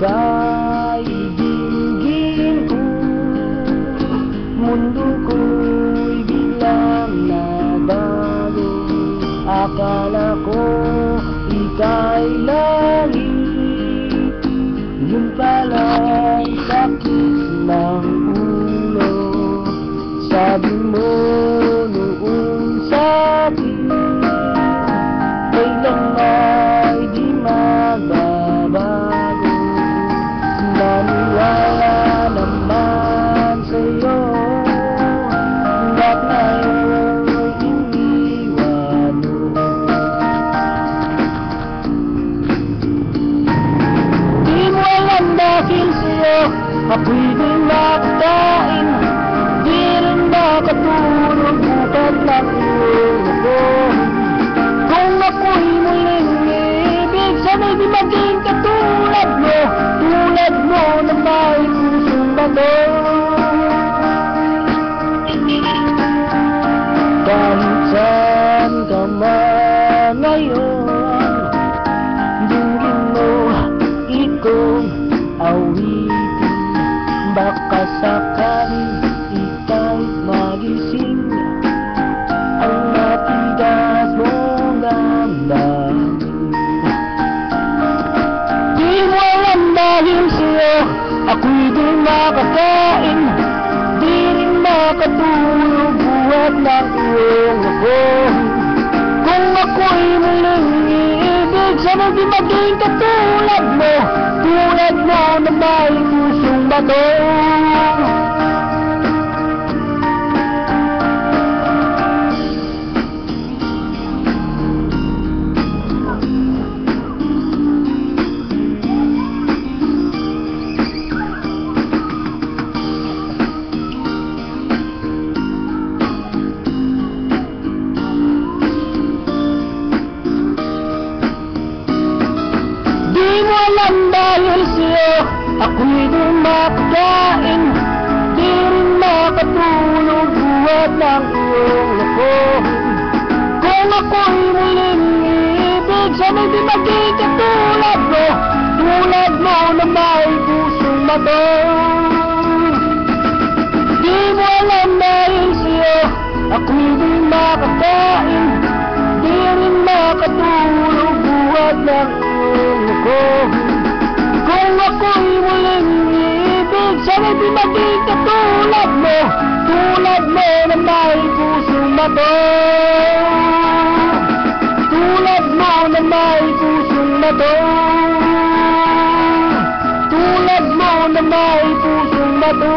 ika'y dinggin ko. Mundo ko'y biglang nabago. Akala ko ika'y langit, yun palang sakit ng ulo. Sabi mo noong sa'kin, kailan ay di magbabago. Naniwala naman sa'yo, hanggat ngayon iniwan mo. Di mo alam dahil sa'yo ako'y di makakain, di rin makatulog bukat ng iyong ako. Kung ako'y muling ibig, sana'y di maging katulad mo, tulad mo na may pusong bato. Kahit saan ka man ngayon, dinggin mo ikong awitin. Baka sakaling ika'y magising, ang matigas mong damdamin. Di mo alam dahil sa'yo ako'y di makakain, di rin makatulog buhat ng iyong lagohin. Kung ako'y muling iibig, sana di maging katulad mo, tulad mo na may pusong bato. Di mo alam dahil sa'yo ako'y di makakain, di rin makatulog buhat ng iyong lakohin. Kung ako'y muling ibig, sana'y di maging katulad mo, tulad mo na may pusong bato. Di mo alam dahil sa'yo ako'y di makakain, di rin makatulog buhat ng iyong lakohin. Kung ako'y muling ibig, sana'y di maging katulad mo, tulad mo na may pusong bato. Tulad mo na may pusong bato, tulad mo na may pusong bato.